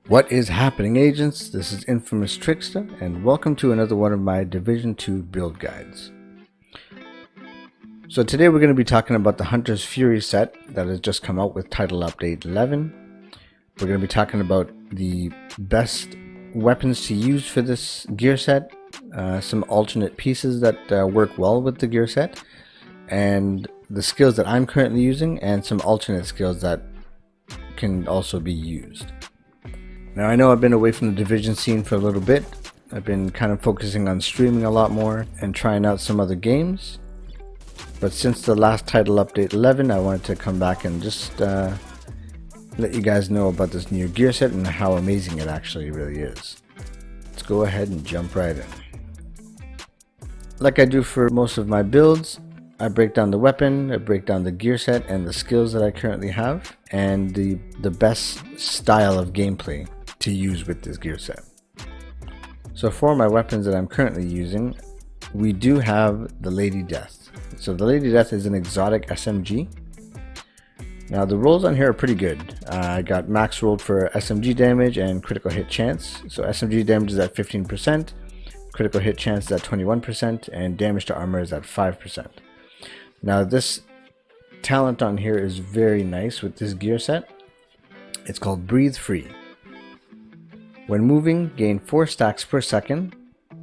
What is happening, agents? This is Infamous Trickster, and welcome to another one of my Division 2 build guides. So today we're going to be talking about the Hunter's Fury set that has just come out with Title Update 11. We're going to be talking about the best weapons to use for this gear set, some alternate pieces that work well with the gear set, and the skills that I'm currently using, and some alternate skills that can also be used. Now I know I've been away from the Division scene for a little bit. I've been kind of focusing on streaming a lot more and trying out some other games. But since the last Title Update 11, I wanted to come back and just let you guys know about this new gear set and how amazing it actually really is. Let's go ahead and jump right in. Like I do for most of my builds, I break down the weapon, I break down the gear set and the skills that I currently have, and the best style of gameplay to use with this gear set. So for my weapons that I'm currently using, we do have the Lady Death. So the Lady Death is an exotic SMG. Now the rolls on here are pretty good. I got max rolled for SMG damage and critical hit chance. So SMG damage is at 15%, critical hit chance is at 21%, and damage to armor is at 5%. Now this talent on here is very nice with this gear set. It's called Breathe Free. When moving, gain 4 stacks per second,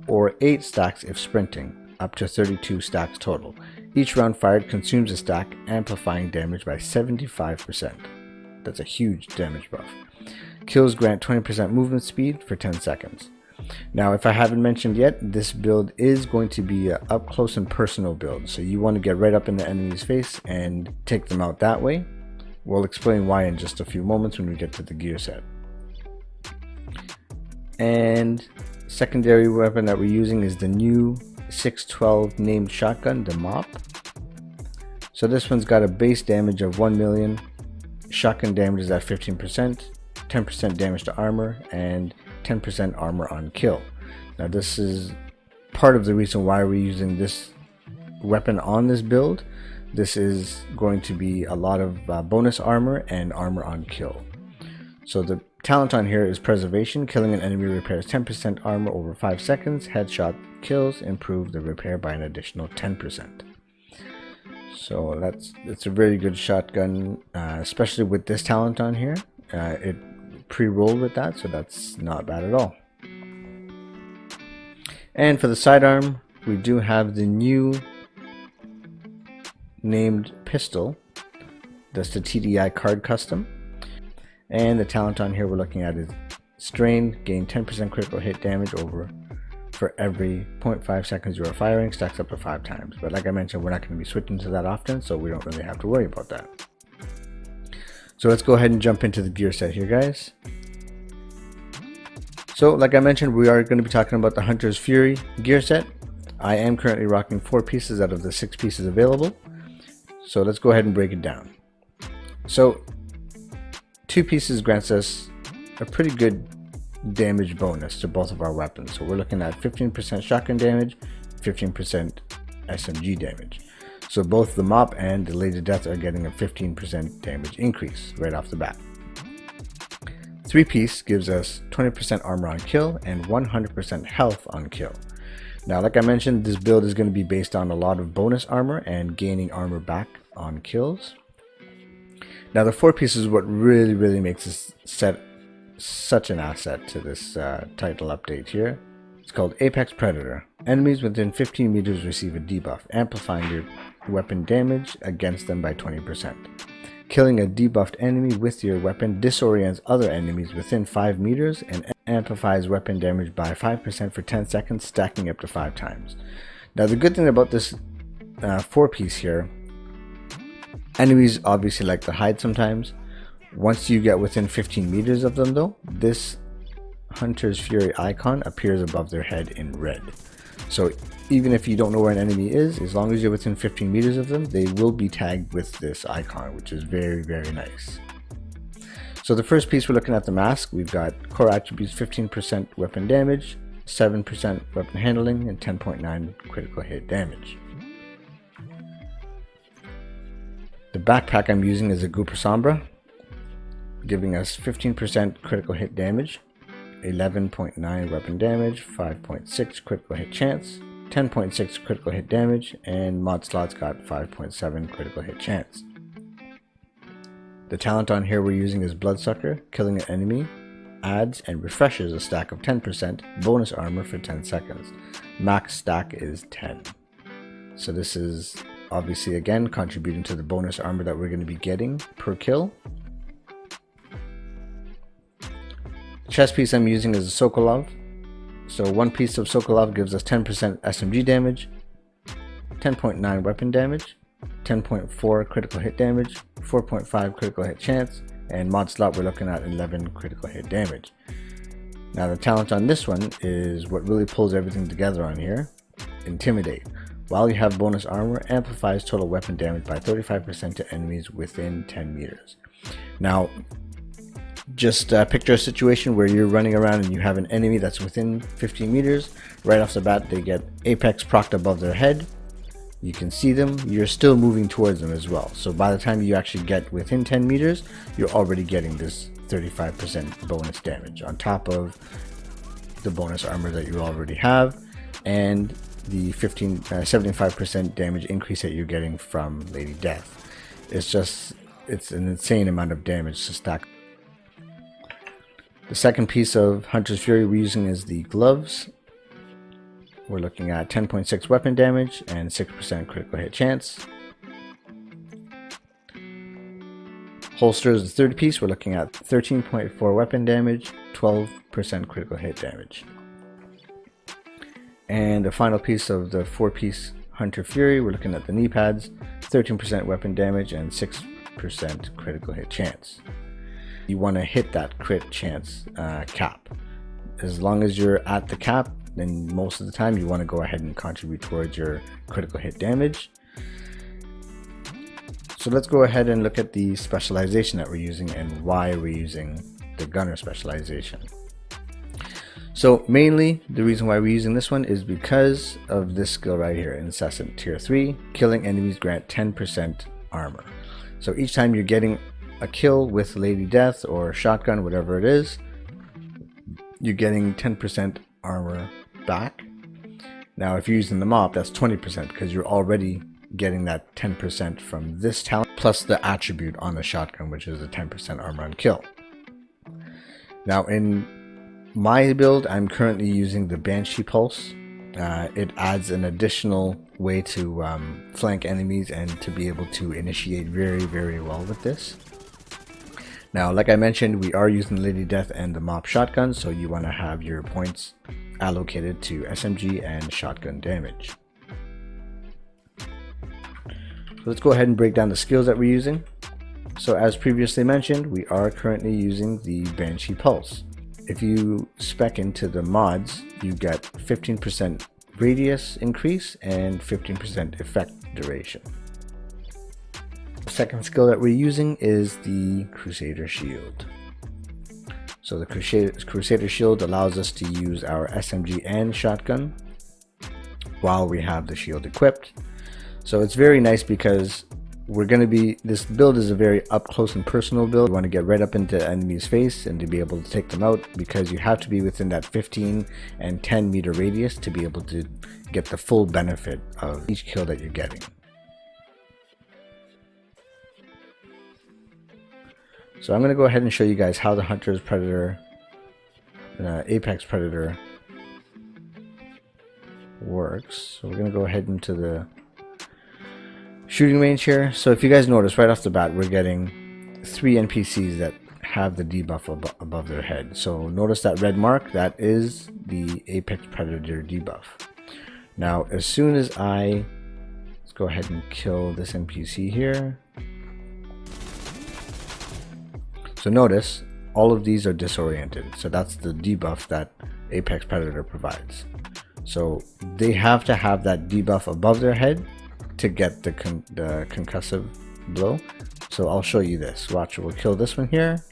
or 8 stacks if sprinting, up to 32 stacks total. Each round fired consumes a stack, amplifying damage by 75%. That's a huge damage buff. Kills grant 20% movement speed for 10 seconds. Now, if I haven't mentioned yet, this build is going to be an up close and personal build, so you want to get right up in the enemy's face and take them out that way. We'll explain why in just a few moments when we get to the gear set. And secondary weapon that we're using is the new 612 named shotgun, the Mop. So this one's got a base damage of 1 million, shotgun damage is at 15%, 10% damage to armor, and 10% armor on kill. Now this is part of the reason why we're using this weapon on this build. This is going to be a lot of bonus armor and armor on kill. So the talent on here is Preservation. Killing an enemy repairs 10% armor over 5 seconds. Headshot kills improve the repair by an additional 10%. So it's a very good shotgun, especially with this talent on here. It pre-rolled with that, so that's not bad at all. And for the sidearm, we do have the new named pistol. That's the TDI card custom. And the talent on here we're looking at is Strain. Gain 10% critical hit damage for every 0.5 seconds you are firing, stacks up to 5 times. But like I mentioned, we're not going to be switching to that often, so we don't really have to worry about that. So let's go ahead and jump into the gear set here, guys. So like I mentioned, we are going to be talking about the Hunter's Fury gear set. I am currently rocking 4 pieces out of the 6 pieces available. So let's go ahead and break it down. So 2 pieces grants us a pretty good damage bonus to both of our weapons. So we're looking at 15% shotgun damage, 15% SMG damage. So both the Mop and the Lady Death are getting a 15% damage increase right off the bat. 3-piece gives us 20% armor on kill and 100% health on kill. Now, like I mentioned, this build is going to be based on a lot of bonus armor and gaining armor back on kills. Now, the 4-piece is what really makes this set such an asset to this title update here. It's called Apex Predator. Enemies within 15 meters receive a debuff, amplifying your weapon damage against them by 20%. Killing a debuffed enemy with your weapon disorients other enemies within 5 meters and amplifies weapon damage by 5% for 10 seconds, stacking up to 5 times. Now the good thing about this 4-piece here, enemies obviously like to hide sometimes. Once you get within 15 meters of them though, this Hunter's Fury icon appears above their head in red. So even if you don't know where an enemy is, as long as you're within 15 meters of them, they will be tagged with this icon, which is very nice. So the first piece, we're looking at the mask. We've got core attributes: 15% weapon damage, 7% weapon handling, and 10.9 critical hit damage. The backpack I'm using is a Gooper Sombra. giving us 15% critical hit damage, 11.9 weapon damage, 5.6 critical hit chance, 10.6 critical hit damage, and Mod Slot's got 5.7 critical hit chance. The talent on here we're using is Bloodsucker. Killing an enemy adds and refreshes a stack of 10% bonus armor for 10 seconds. Max stack is 10. So this is obviously again contributing to the bonus armor that we're going to be getting per kill. The chest piece I'm using is a Sokolov. So one piece of Sokolov gives us 10% SMG damage, 10.9 weapon damage, 10.4 critical hit damage, 4.5 critical hit chance, and Mod Slot we're looking at 11 critical hit damage. Now the talent on this one is what really pulls everything together on here, Intimidate. While you have bonus armor, amplifies total weapon damage by 35% to enemies within 10 meters. Now just picture a situation where you're running around and you have an enemy that's within 15 meters. Right off the bat they get Apex procced above their head. You can see them, you're still moving towards them as well. So by the time you actually get within 10 meters, you're already getting this 35% bonus damage on top of the bonus armor that you already have and the 75% damage increase that you're getting from Lady Death. It's an insane amount of damage to stack. The second piece of Hunter's Fury we're using is the gloves. We're looking at 10.6 weapon damage and 6% critical hit chance. Holster is the third piece. We're looking at 13.4 weapon damage, 12% critical hit damage. And the final piece of the 4-piece Hunter Fury, we're looking at the knee pads, 13% weapon damage and 6% critical hit chance. You want to hit that crit chance cap. As long as you're at the cap, then most of the time you want to go ahead and contribute towards your critical hit damage. So let's go ahead and look at the specialization that we're using and why we're using the gunner specialization. So mainly the reason why we're using this one is because of this skill right here, Incessant Tier 3, killing enemies grant 10% armor. So each time you're getting a kill with Lady Death or shotgun, whatever it is, you're getting 10% armor back. Now if you're using the mop, that's 20% because you're already getting that 10% from this talent plus the attribute on the shotgun, which is a 10% armor on kill. Now in my build, I'm currently using the Banshee Pulse. It adds an additional way to flank enemies and to be able to initiate very well with this. Now, like I mentioned, we are using Lady Death and the mop shotgun, so you want to have your points allocated to SMG and shotgun damage. So let's go ahead and break down the skills that we're using. So as previously mentioned, we are currently using the Banshee Pulse. If you spec into the mods, you get 15% radius increase and 15% effect duration. The second skill that we're using is the Crusader Shield. So the Crusader Shield allows us to use our SMG and shotgun while we have the shield equipped. So it's very nice because this build is a very up close and personal build. You want to get right up into the enemy's face and to be able to take them out, because you have to be within that 15 and 10 meter radius to be able to get the full benefit of each kill that you're getting. So I'm going to go ahead and show you guys how the Hunter's Predator, Apex Predator works. So we're going to go ahead into the shooting range here. So if you guys notice right off the bat, we're getting 3 NPCs that have the debuff above their head. So notice that red mark, that is the Apex Predator debuff. Now as soon as let's go ahead and kill this NPC here. So notice all of these are disoriented. So that's the debuff that Apex Predator provides. So they have to have that debuff above their head to get the concussive blow. So I'll show you this. Watch, we'll kill this one here,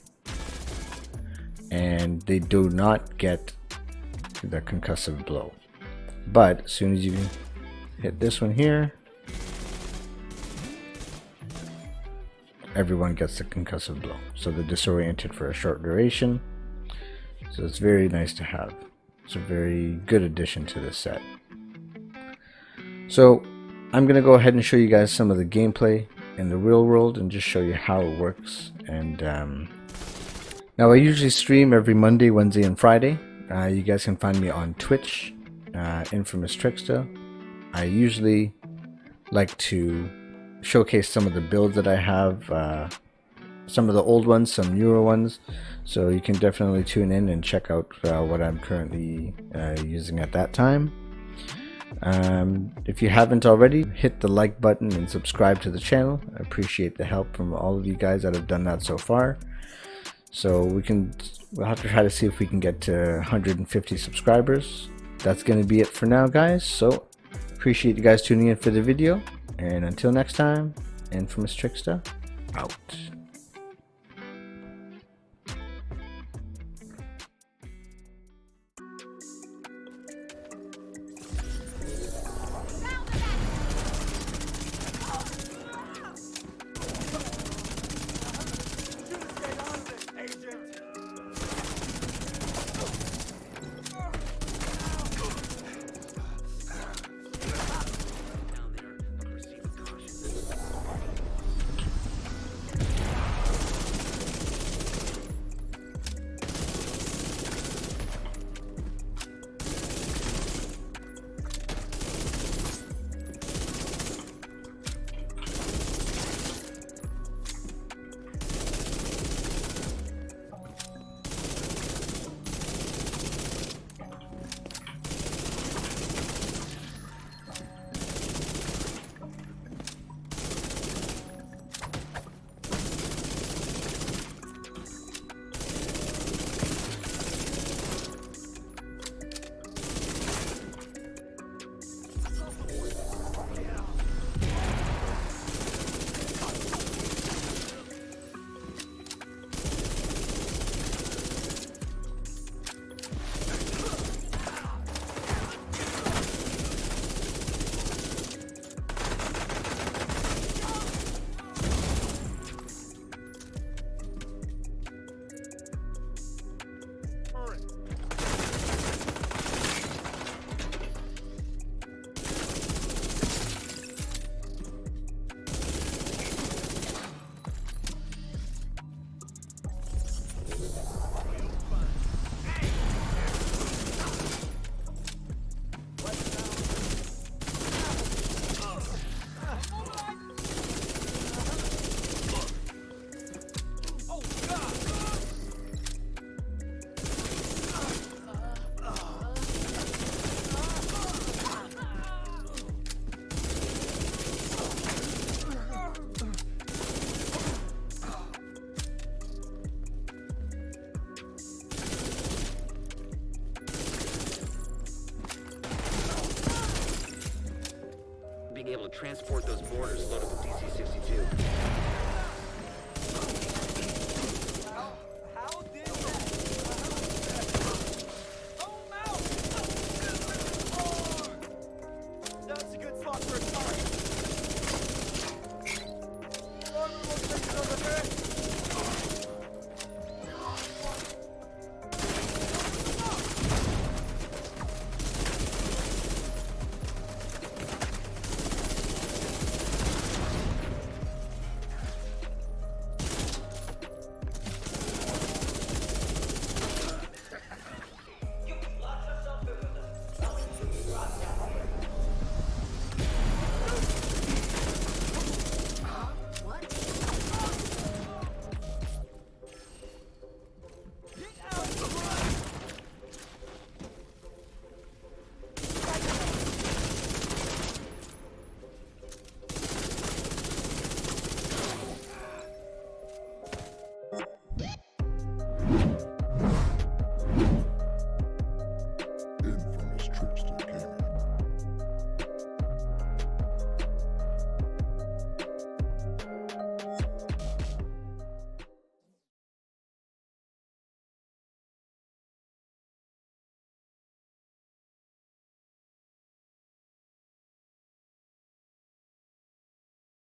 and they do not get the concussive blow. But as soon as you hit this one here, everyone gets the concussive blow. So they're disoriented for a short duration. So it's very nice to have. It's a very good addition to this set. So I'm going to go ahead and show you guys some of the gameplay in the real world and just show you how it works. And now I usually stream every Monday, Wednesday, and Friday. You guys can find me on Twitch, Infamous Trickster. I usually like to showcase some of the builds that I have, some of the old ones, some newer ones. So you can definitely tune in and check out what I'm currently using at that time. If you haven't already, hit the like button and subscribe to the channel. I appreciate the help from all of you guys that have done that so far. So we'll have to try to see if we can get to 150 subscribers. That's going to be it for now, guys. So appreciate you guys tuning in for the video, and until next time, Infamous Trickster out. Being able to transport those mortars loaded with DC-62.